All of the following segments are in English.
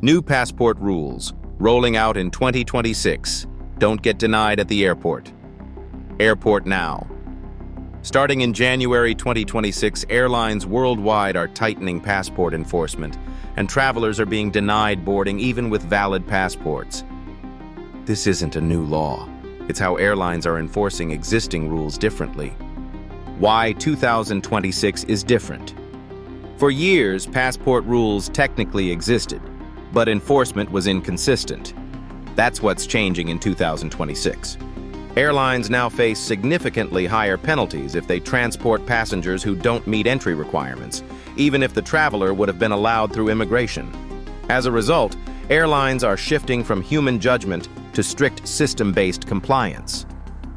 New passport rules, rolling out in 2026. Don't get denied at the airport. Airport now. Starting in January 2026, airlines worldwide are tightening passport enforcement, and travelers are being denied boarding even with valid passports. This isn't a new law. It's how airlines are enforcing existing rules differently. Why 2026 is different. For years, passport rules technically existed, but enforcement was inconsistent. That's what's changing in 2026. Airlines now face significantly higher penalties if they transport passengers who don't meet entry requirements, even if the traveler would have been allowed through immigration. As a result, airlines are shifting from human judgment to strict system-based compliance.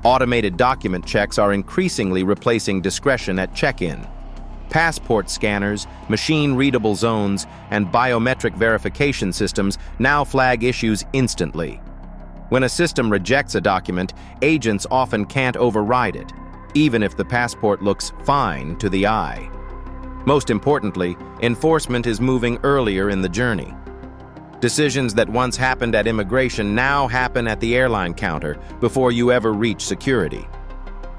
Automated document checks are increasingly replacing discretion at check-in. Passport scanners, machine-readable zones, and biometric verification systems now flag issues instantly. When a system rejects a document, agents often can't override it, even if the passport looks fine to the eye. Most importantly, enforcement is moving earlier in the journey. Decisions that once happened at immigration now happen at the airline counter before you ever reach security.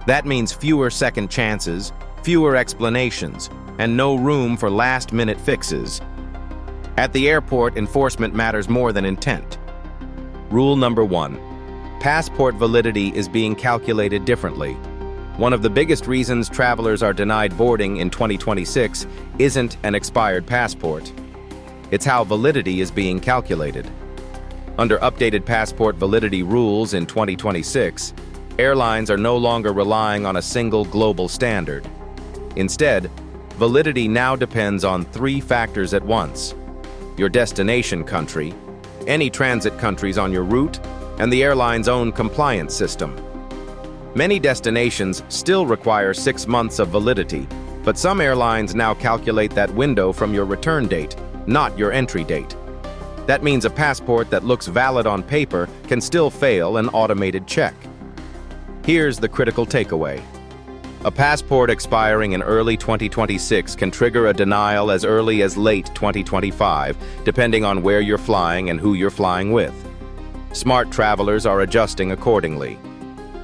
That means fewer second chances, fewer explanations, and no room for last-minute fixes. At the airport, enforcement matters more than intent. Rule number 1. Passport validity is being calculated differently. One of the biggest reasons travelers are denied boarding in 2026 isn't an expired passport. It's how validity is being calculated. Under updated passport validity rules in 2026, airlines are no longer relying on a single global standard. Instead, validity now depends on 3 factors at once: your destination country, any transit countries on your route, and the airline's own compliance system. Many destinations still require 6 months of validity, but some airlines now calculate that window from your return date, not your entry date. That means a passport that looks valid on paper can still fail an automated check. Here's the critical takeaway. A passport expiring in early 2026 can trigger a denial as early as late 2025, depending on where you're flying and who you're flying with. Smart travelers are adjusting accordingly.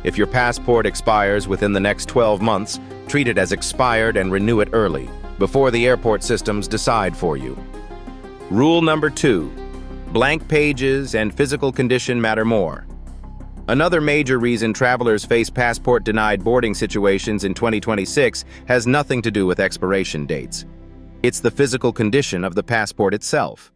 If your passport expires within the next 12 months, treat it as expired and renew it early, before the airport systems decide for you. Rule number 2. Blank pages and physical condition matter more. Another major reason travelers face passport-denied boarding situations in 2026 has nothing to do with expiration dates. It's the physical condition of the passport itself.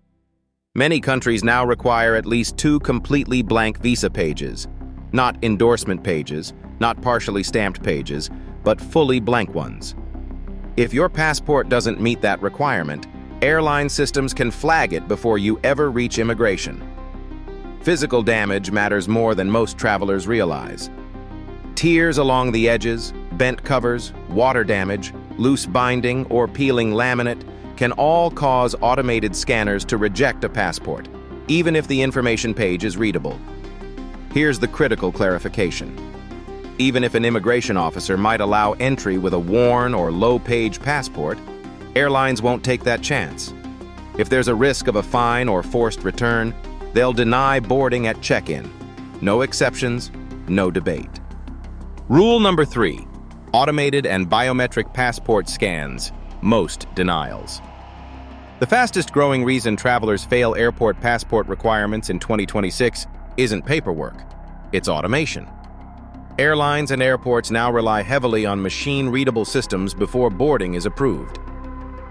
Many countries now require at least 2 completely blank visa pages, not endorsement pages, not partially stamped pages, but fully blank ones. If your passport doesn't meet that requirement, airline systems can flag it before you ever reach immigration. Physical damage matters more than most travelers realize. Tears along the edges, bent covers, water damage, loose binding, or peeling laminate can all cause automated scanners to reject a passport, even if the information page is readable. Here's the critical clarification. Even if an immigration officer might allow entry with a worn or low-page passport, airlines won't take that chance. If there's a risk of a fine or forced return, they'll deny boarding at check-in. No exceptions, no debate. Rule number 3. Automated and biometric passport scans. Most denials. The fastest-growing reason travelers fail airport passport requirements in 2026 isn't paperwork, it's automation. Airlines and airports now rely heavily on machine-readable systems before boarding is approved.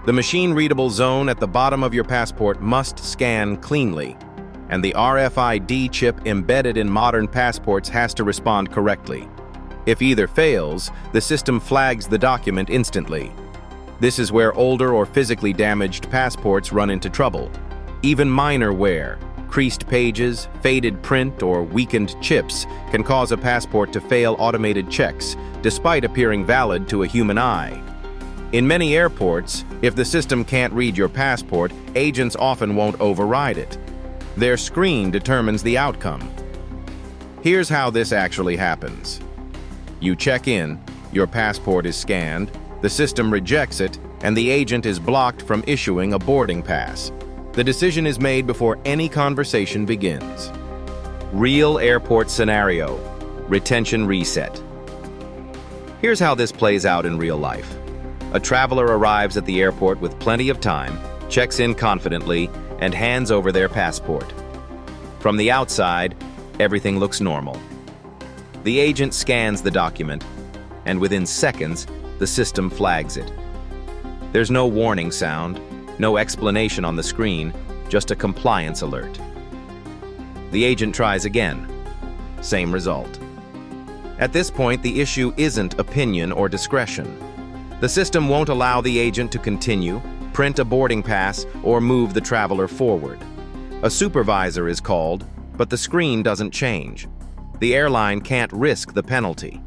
The machine-readable zone at the bottom of your passport must scan cleanly, and the RFID chip embedded in modern passports has to respond correctly. If either fails, the system flags the document instantly. This is where older or physically damaged passports run into trouble. Even minor wear, creased pages, faded print, or weakened chips can cause a passport to fail automated checks, despite appearing valid to a human eye. In many airports, if the system can't read your passport, agents often won't override it. Their screen determines the outcome. Here's how this actually happens. You check in, your passport is scanned, the system rejects it, and the agent is blocked from issuing a boarding pass. The decision is made before any conversation begins. Real airport scenario: retention reset. Here's how this plays out in real life. A traveler arrives at the airport with plenty of time, checks in confidently, and hands over their passport. From the outside, everything looks normal. The agent scans the document, and within seconds, the system flags it. There's no warning sound, no explanation on the screen, just a compliance alert. The agent tries again. Same result. At this point, the issue isn't opinion or discretion. The system won't allow the agent to continue, print a boarding pass, or move the traveler forward. A supervisor is called, but the screen doesn't change. The airline can't risk the penalty.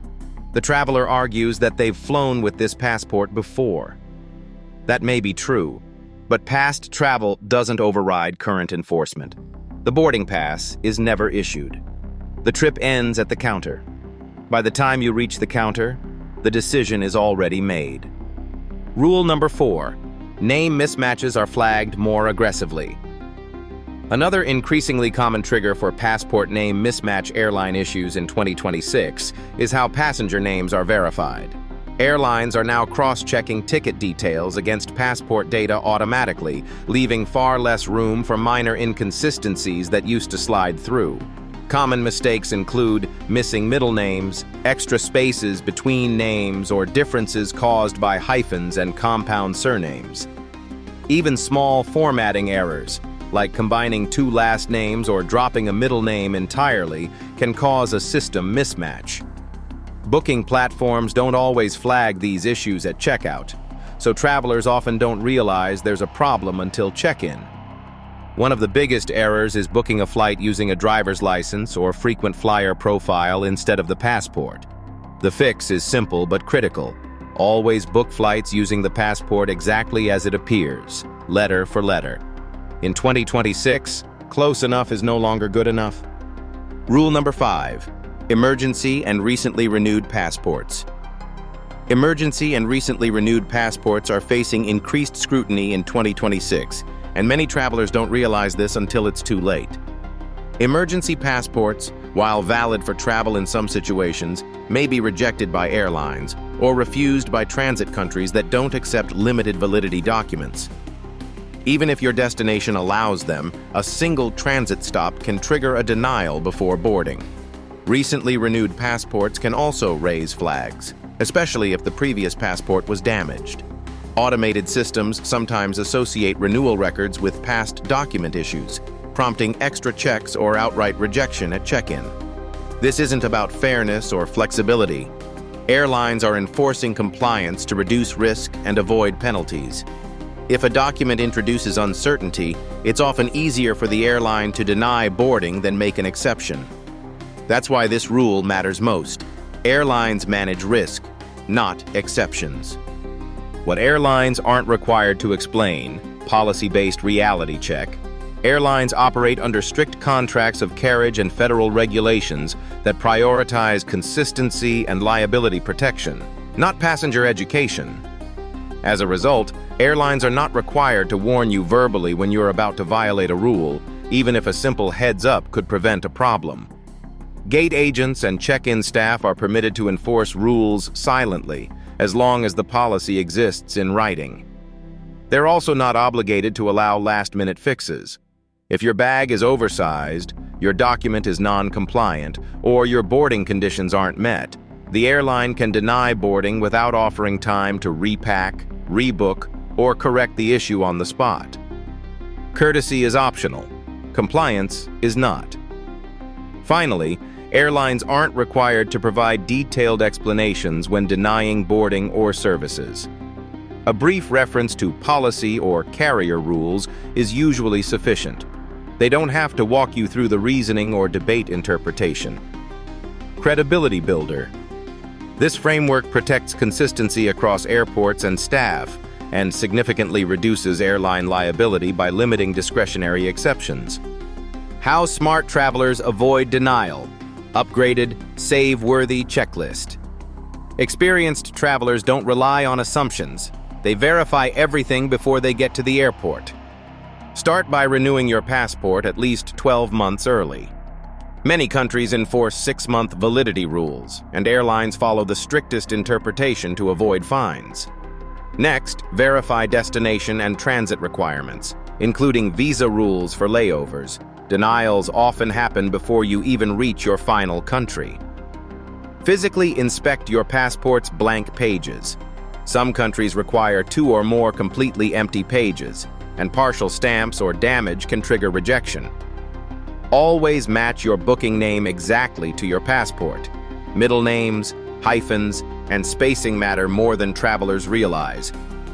The traveler argues that they've flown with this passport before. That may be true, but past travel doesn't override current enforcement. The boarding pass is never issued. The trip ends at the counter. By the time you reach the counter, the decision is already made. Rule number 4: name mismatches are flagged more aggressively. Another increasingly common trigger for passport name mismatch airline issues in 2026 is how passenger names are verified. Airlines are now cross-checking ticket details against passport data automatically, leaving far less room for minor inconsistencies that used to slide through. Common mistakes include missing middle names, extra spaces between names, or differences caused by hyphens and compound surnames. Even small formatting errors, like combining two last names or dropping a middle name entirely, can cause a system mismatch. Booking platforms don't always flag these issues at checkout, so travelers often don't realize there's a problem until check-in. One of the biggest errors is booking a flight using a driver's license or frequent flyer profile instead of the passport. The fix is simple but critical. Always book flights using the passport exactly as it appears, letter for letter. In 2026, close enough is no longer good enough. Rule number 5: emergency and recently renewed passports. Emergency and recently renewed passports are facing increased scrutiny in 2026, and many travelers don't realize this until it's too late. Emergency passports, while valid for travel in some situations, may be rejected by airlines or refused by transit countries that don't accept limited validity documents. Even if your destination allows them, a single transit stop can trigger a denial before boarding. Recently renewed passports can also raise flags, especially if the previous passport was damaged. Automated systems sometimes associate renewal records with past document issues, prompting extra checks or outright rejection at check-in. This isn't about fairness or flexibility. Airlines are enforcing compliance to reduce risk and avoid penalties. If a document introduces uncertainty, it's often easier for the airline to deny boarding than make an exception. That's why this rule matters most. Airlines manage risk, not exceptions. What airlines aren't required to explain: policy-based reality check. Airlines operate under strict contracts of carriage and federal regulations that prioritize consistency and liability protection, not passenger education. As a result, airlines are not required to warn you verbally when you're about to violate a rule, even if a simple heads-up could prevent a problem. Gate agents and check-in staff are permitted to enforce rules silently, as long as the policy exists in writing. They're also not obligated to allow last-minute fixes. If your bag is oversized, your document is non-compliant, or your boarding conditions aren't met, the airline can deny boarding without offering time to repack, rebook, or correct the issue on the spot. Courtesy is optional. Compliance is not. Finally, airlines aren't required to provide detailed explanations when denying boarding or services. A brief reference to policy or carrier rules is usually sufficient. They don't have to walk you through the reasoning or debate interpretation. Credibility builder. This framework protects consistency across airports and staff, and significantly reduces airline liability by limiting discretionary exceptions. How smart travelers avoid denial. Upgraded, save-worthy checklist. Experienced travelers don't rely on assumptions. They verify everything before they get to the airport. Start by renewing your passport at least 12 months early. Many countries enforce 6-month validity rules, and airlines follow the strictest interpretation to avoid fines. Next, verify destination and transit requirements, including visa rules for layovers. Denials often happen before you even reach your final country. Physically inspect your passport's blank pages. Some countries require 2 or more completely empty pages, and partial stamps or damage can trigger rejection. Always match your booking name exactly to your passport. Middle names, hyphens, and spacing matter more than travelers realize.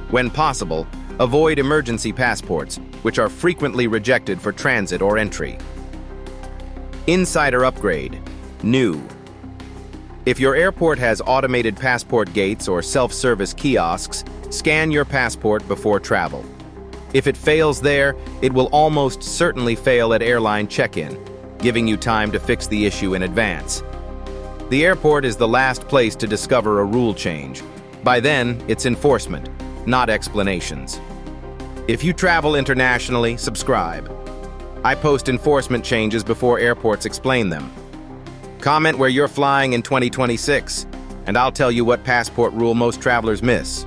When possible, avoid emergency passports, which are frequently rejected for transit or entry. Insider upgrade. New. If your airport has automated passport gates or self-service kiosks, scan your passport before travel. If it fails there, it will almost certainly fail at airline check-in, giving you time to fix the issue in advance. The airport is the last place to discover a rule change. By then, it's enforcement, not explanations. If you travel internationally, subscribe. I post enforcement changes before airports explain them. Comment where you're flying in 2026, and I'll tell you what passport rule most travelers miss.